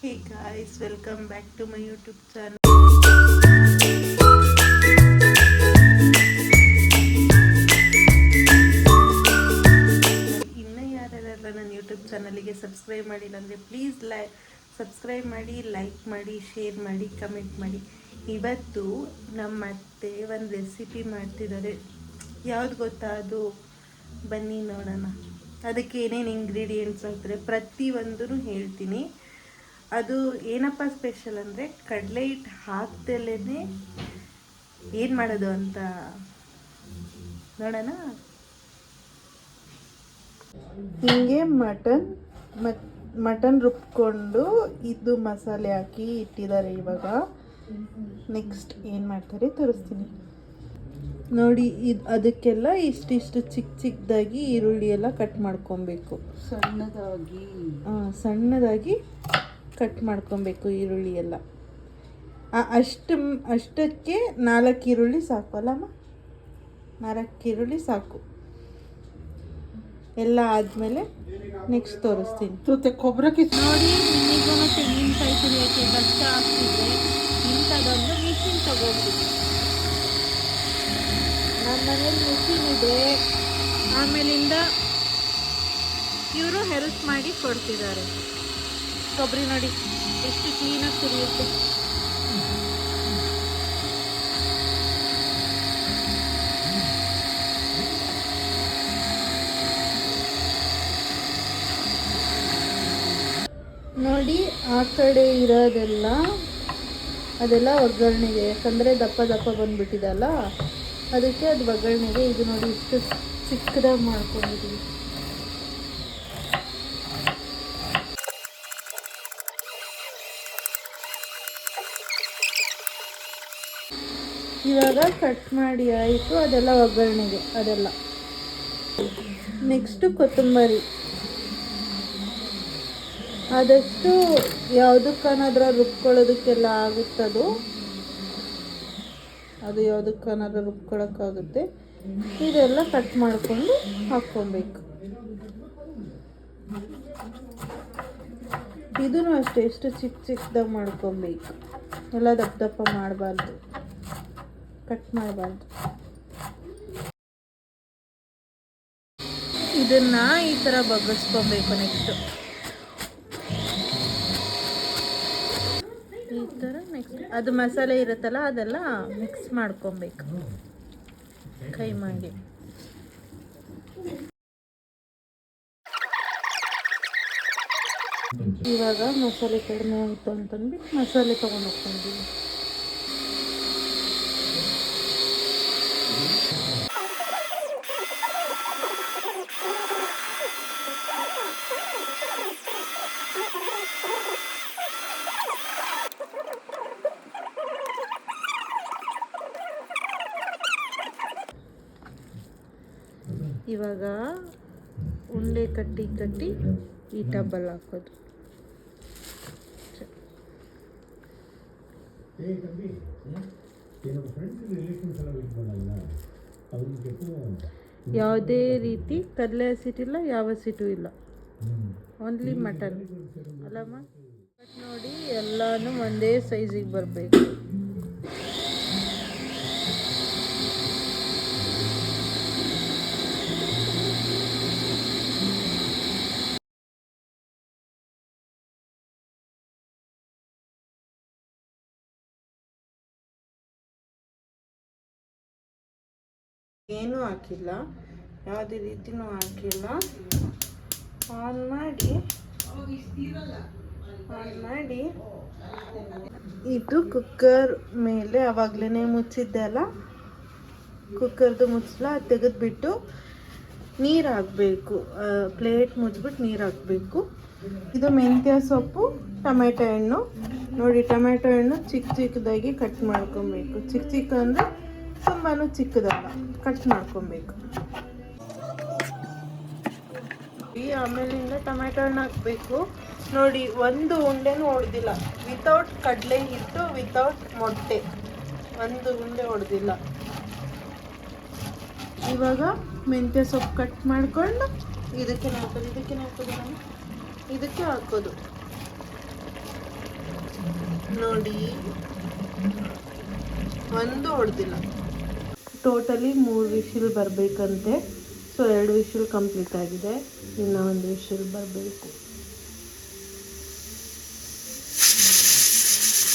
Hey guys, welcome back to my YouTube channel. ಇನ್ನೂ ಯಾರೆಲ್ಲ ನನ್ನ ಯೂಟ್ಯೂಬ್ ಚಾನಲಿಗೆ ಸಬ್ಸ್ಕ್ರೈಬ್ ಮಾಡಿಲ್ಲ ಅಂದರೆ ಪ್ಲೀಸ್ ಸಬ್ಸ್ಕ್ರೈಬ್ ಮಾಡಿ, ಲೈಕ್ ಮಾಡಿ, ಶೇರ್ ಮಾಡಿ, ಕಮೆಂಟ್ ಮಾಡಿ. ಇವತ್ತು ನಮ್ಮ ಅತ್ತೆ ಒಂದು ರೆಸಿಪಿ ಮಾಡ್ತಿದ್ದಾರೆ. ಯಾವ್ದು ಗೊತ್ತಾ ಅದು? ಬನ್ನಿ ನೋಡೋಣ. ಅದಕ್ಕೆ ಏನೇನು ಇಂಗ್ರೀಡಿಯೆಂಟ್ಸ್ ಹಾಕ್ತಾರೆ ಪ್ರತಿಯೊಂದೂ ಹೇಳ್ತೀನಿ. ಅದು ಏನಪ್ಪ ಸ್ಪೆಷಲ್ ಅಂದರೆ ಕಡಲೆ ಹಿಟ್ಟು ಹಾಕ್ದಲೇ ಏನು ಮಾಡೋದು ಅಂತ ನೋಡೋಣ. ಹಿಂಗೆ ಮಟನ್ ರುಬ್ಕೊಂಡು ಇದು ಮಸಾಲೆ ಹಾಕಿ ಇಟ್ಟಿದ್ದಾರೆ. ಇವಾಗ ನೆಕ್ಸ್ಟ್ ಏನು ಮಾಡ್ತಾರೆ ತೋರಿಸ್ತೀನಿ ನೋಡಿ. ಅದಕ್ಕೆಲ್ಲ ಇಷ್ಟಿಷ್ಟು ಚಿಕ್ಕದಾಗಿ ಈರುಳ್ಳಿ ಎಲ್ಲ ಕಟ್ ಮಾಡ್ಕೊಬೇಕು. ಸಣ್ಣದಾಗಿ ಕಟ್ ಮಾಡ್ಕೊಬೇಕು ಈರುಳ್ಳಿ ಎಲ್ಲ. ಅಷ್ಟಕ್ಕೆ 4 ಈರುಳ್ಳಿ ಸಾಕು ಅಲ್ಲಮ್ಮ? 4 ಈರುಳ್ಳಿ ಸಾಕು. ಎಲ್ಲ ಆದಮೇಲೆ ನೆಕ್ಸ್ಟ್ ತೋರಿಸ್ತೀನಿ. ಕೊಬ್ಬರಕ್ಕೆ ನೋಡಿ, ಇನ್ನೀಗೂ ತೆಂಗಿನಕಾಯಿ ತುರಿಯೋಕ್ಕೆ ಭತ್ತ ಹಾಕ್ತಿದ್ರೆ ಇಂಥದ್ದೊಂದು ಮಿಷಿನ್ ತಗೋಬೇಕು. ನಮ್ಮ ಮನೇಲಿ ಮಿಷಿನ್ ಇದೆ. ಆಮೇಲಿಂದ ಇವರು ಹೆಲ್ಪ್ ಮಾಡಿ ಕೊಡ್ತಿದ್ದಾರೆ. ಕೊಬ್ಬರಿ ನೋಡಿ ಎಷ್ಟು ಕ್ಲೀನಾಗಿ ತುರಿಯುತ್ತೆ. ನೋಡಿ, ಆ ಕಡೆ ಇರೋದೆಲ್ಲ ಅದೆಲ್ಲ ಒಗ್ಗರಣೆಗೆ, ಯಾಕಂದರೆ ದಪ್ಪ ಬಂದುಬಿಟ್ಟಿದಲ್ಲ, ಅದಕ್ಕೆ ಅದು ಒಗ್ಗರಣೆಗೆ. ಇದು ನೋಡಿ ಇಷ್ಟು ಚಿಕ್ಕದಾಗಿ ಮಾಡ್ಕೊಂಡಿದ್ದೀವಿ. ಇವಾಗ ಕಟ್ ಮಾಡಿ ಆಯಿತು. ಅದೆಲ್ಲ ಒಗ್ಗರಣೆಗೆ. ಅದೆಲ್ಲ ನೆಕ್ಸ್ಟು ಕೊತ್ತಂಬರಿ. ಆದಷ್ಟು ಯಾವುದಕ್ಕನಾದ್ರೂ ರುಬ್ಕೊಳ್ಳೋದಕ್ಕೆಲ್ಲ ಆಗುತ್ತದು. ಅದು ಯಾವುದಕ್ಕನಾದ್ರೂ ರುಬ್ಕೊಳ್ಳೋಕ್ಕಾಗುತ್ತೆ. ಇದೆಲ್ಲ ಕಟ್ ಮಾಡಿಕೊಂಡು ಹಾಕ್ಕೊಬೇಕು. ಇದೂ ಅಷ್ಟೇ ಎಷ್ಟು ಚಿಕ್ಕದಾಗಿ ಮಾಡ್ಕೊಬೇಕು. ಎಲ್ಲ ದಪ್ಪ ಮಾಡಬಾರ್ದು, ಕಟ್ ಮಾಡಬಾರ್ದು. ಇದನ್ನು ಈ ಥರ ಬಗ್ಗಿಸ್ಕೊಬೇಕು. ನೆಕ್ಸ್ಟು ಈ ಥರ ನೆಕ್ಸ್ಟ್ ಅದು ಮಸಾಲೆ ಇರುತ್ತಲ್ಲ ಅದೆಲ್ಲ ಮಿಕ್ಸ್ ಮಾಡ್ಕೊಬೇಕು ಕೈ ಮಾಡಿ. ಇವಾಗ ಮಸಾಲೆ ಕಡಿಮೆ ಆಯಿತು ಅಂತಂದ್ಬಿಟ್ಟು ಮಸಾಲೆ ತೊಗೊಂಡು ಹೋಗ್ಕೊಂಡಿದ್ದೀವಿ. ಇವಾಗ ಉಂಡೆ ಕಟ್ಟಿ ಈ ಟಬ್ಬಲ್ಲಿ ಹಾಕೋದು. ಯಾವುದೇ ರೀತಿ ಕಡಲೆ ಹಸಿಟ್ಟಿಲ್ಲ, ಯಾವ ಹಸಿಟ್ಟು ಇಲ್ಲ, ಓನ್ಲಿ ಮಟನ್ ಅಲ್ಲಮ್ಮ. ಬಟ್ ನೋಡಿ ಎಲ್ಲನೂ ಒಂದೇ ಸೈಜಿಗೆ ಬರಬೇಕು. ಏನೂ ಹಾಕಿಲ್ಲ, ಯಾವುದೇ ರೀತಿನೂ ಹಾಕಿಲ್ಲ. ಆನ್ ಮಾಡಿ ಇದು ಕುಕ್ಕರ್ ಮೇಲೆ ಆವಾಗಲೇ ಮುಚ್ಚಿದ್ದೆ ಅಲ್ಲ, ಕುಕ್ಕರ್ದು ಮುಚ್ಚಲ ತೆಗೆದುಬಿಟ್ಟು ನೀರು ಹಾಕಬೇಕು. ಪ್ಲೇಟ್ ಮುಚ್ಚಿಬಿಟ್ಟು ನೀರು ಹಾಕಬೇಕು. ಇದು ಮೆಂತ್ಯ ಸೊಪ್ಪು, ಟೊಮೆಟೊ ಹಣ್ಣು. ನೋಡಿ, ಟೊಮೆಟೊ ಹಣ್ಣು ಚಿಕ್ಕದಾಗಿ ಕಟ್ ಮಾಡ್ಕೊಬೇಕು. ಚಿಕ್ಕ ಅಂದರೆ ತುಂಬಾ ಚಿಕ್ಕದಲ್ಲ, ಕಟ್ ಮಾಡ್ಕೊಬೇಕು. ಆಮೇಲಿಂದ ಟೊಮೆಟೊ ಹಣ್ಣು ಹಾಕಬೇಕು. ನೋಡಿ, ಒಂದು ಉಂಡೆನೂ ಹೊಡೆದಿಲ್ಲ. ವಿತೌಟ್ ಕಡಲೆ ಹಿಟ್ಟು, ವಿತೌಟ್ ಮೊಟ್ಟೆ, ಒಂದು ಉಂಡೆ ಹೊಡೆದಿಲ್ಲ. ಇವಾಗ ಮೆಂತ್ಯ ಸೊಪ್ಪು ಕಟ್ ಮಾಡ್ಕೊಂಡು ಇದಕ್ಕೆ ಹಾಕೋದು. ಇದಕ್ಕೆ ಹಾಕೋದು. ನೋಡಿ, ಒಂದು ಹೊಡೆದಿಲ್ಲ. ಟೋಟಲಿ 3 ವಿಶಿಲ್ ಬರಬೇಕಂತೆ. ಸೊ 2 ವಿಶಿಲ್ ಕಂಪ್ಲೀಟ್ ಆಗಿದೆ, ಇನ್ನು 1 ವಿಶಿಲ್ ಬರಬೇಕು.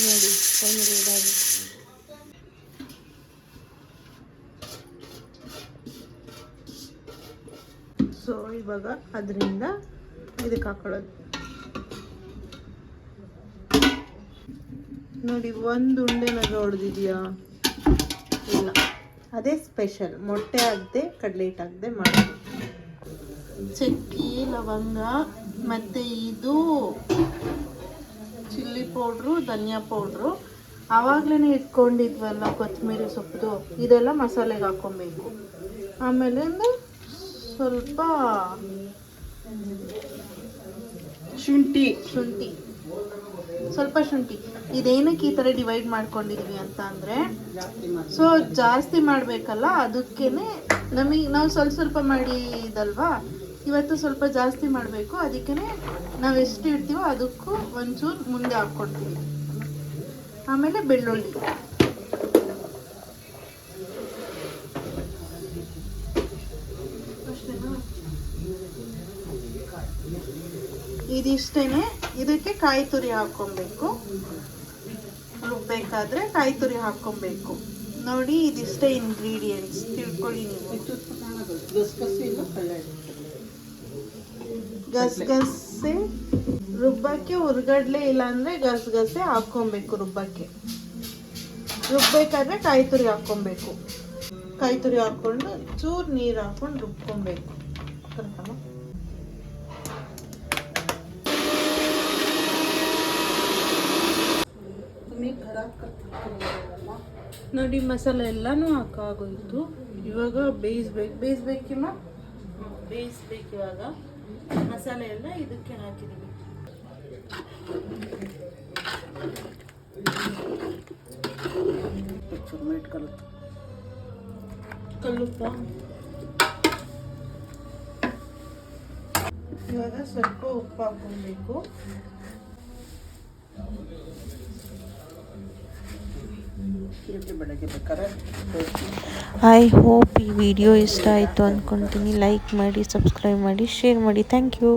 ನೋಡಿ ರೆಡಿ. ಸೊ ಇವಾಗ ಅದರಿಂದ ಇದಕ್ಕೆ ಹಾಕೊಳ್ಳೋದು. ನೋಡಿ, ಒಂದು ಉಂಡೆನಾಗ ಹೊಡೆದಿದ್ಯಾ? ಇಲ್ಲ, ಅದೇ ಸ್ಪೆಷಲ್. ಮೊಟ್ಟೆ ಹಾಕದೆ ಕಡಲೆ ಹಿಟ್ಟು ಹಾಕದೆ ಮಾಡೋದು. ಚಕ್ಕಿ, ಲವಂಗ ಮತ್ತು ಇದು ಚಿಲ್ಲಿ ಪೌಡ್ರು, ಧನಿಯಾ ಪೌಡ್ರು, ಆವಾಗಲೇ ಇಟ್ಕೊಂಡಿದ್ವಲ್ಲ ಕೊತ್ತಂಬರಿ ಸೊಪ್ಪು, ಇದೆಲ್ಲ ಮಸಾಲೆಗೆ ಹಾಕ್ಕೊಬೇಕು. ಆಮೇಲೆ ಒಂದು ಸ್ವಲ್ಪ ಶುಂಠಿ ಸ್ವಲ್ಪ ಶುಂಠಿ. ಇದೇನಕ್ಕೆ ಈ ಥರ ಡಿವೈಡ್ ಮಾಡ್ಕೊಂಡಿದ್ವಿ ಅಂತ ಅಂದರೆ, ಸೊ ಜಾಸ್ತಿ ಮಾಡಬೇಕಲ್ಲ, ಅದಕ್ಕೇನೆ ನಾವು ಸ್ವಲ್ಪ ಮಾಡಿದಲ್ವಾ, ಇವತ್ತು ಸ್ವಲ್ಪ ಜಾಸ್ತಿ ಮಾಡಬೇಕು. ಅದಕ್ಕೇ ನಾವು ಎಷ್ಟು ಇಡ್ತೀವೋ ಅದಕ್ಕೂ ಒಂಚೂರು ಮುಂದೆ ಹಾಕ್ಕೊಡ್ತೀವಿ. ಆಮೇಲೆ ಬೆಳ್ಳುಳ್ಳಿ, ಇದಿಷ್ಟೇನೆ. ಇದಕ್ಕೆ ಕಾಯಿ ತುರಿ ಹಾಕ್ಕೊಬೇಕು. ರುಬ್ಬೇಕಾದ್ರೆ ಕಾಯಿ ತುರಿ ಹಾಕ್ಕೊಬೇಕು. ನೋಡಿ, ಇದಿಷ್ಟೇ ಇಂಗ್ರೀಡಿಯೆಂಟ್ಸ್, ತಿಳ್ಕೊಳ್ಳಿ ನೀವು. ಗಸಗಸೆ ರುಬ್ಬಕ್ಕೆ ಹುರ್ಗಡ್ಲೆ, ಇಲ್ಲಾಂದ್ರೆ ಗಸಗಸೆ ಹಾಕ್ಕೊಬೇಕು ರುಬ್ಬಕ್ಕೆ. ರುಬ್ಬೇಕಾದ್ರೆ ಕಾಯಿ ತುರಿ ಹಾಕ್ಕೊಬೇಕು. ಕಾಯಿ ತುರಿ ಹಾಕ್ಕೊಂಡು ಚೂರು ನೀರು ಹಾಕ್ಕೊಂಡು ರುಬ್ಕೊಬೇಕು. ನೋಡಿ, ಮಸಾಲೆ ಎಲ್ಲಾನು ಹಾಕಾಗೋಯ್ತು. ಇವಾಗ ಬೇಯಿಸ್ಬೇಕಿಮ್ಮ. ಇವಾಗ ಮಸಾಲೆ ಎಲ್ಲ ಇದಕ್ಕೆ ಹಾಕಿದ್ದೀವಿ. ಕಲ್ಲುಪ್ಪ. ಇವಾಗ ಸ್ವಲ್ಪ ಉಪ್ಪು ಹಾಕೊಬೇಕು. ಐ ಹೋಪ್ ಈ ವಿಡಿಯೋ ಇಷ್ಟ ಆಯಿತು ಅಂದ್ಕೊಳ್ತೀನಿ. ಲೈಕ್ ಮಾಡಿ, ಸಬ್ಸ್ಕ್ರೈಬ್ ಮಾಡಿ, ಶೇರ್ ಮಾಡಿ. Thank you.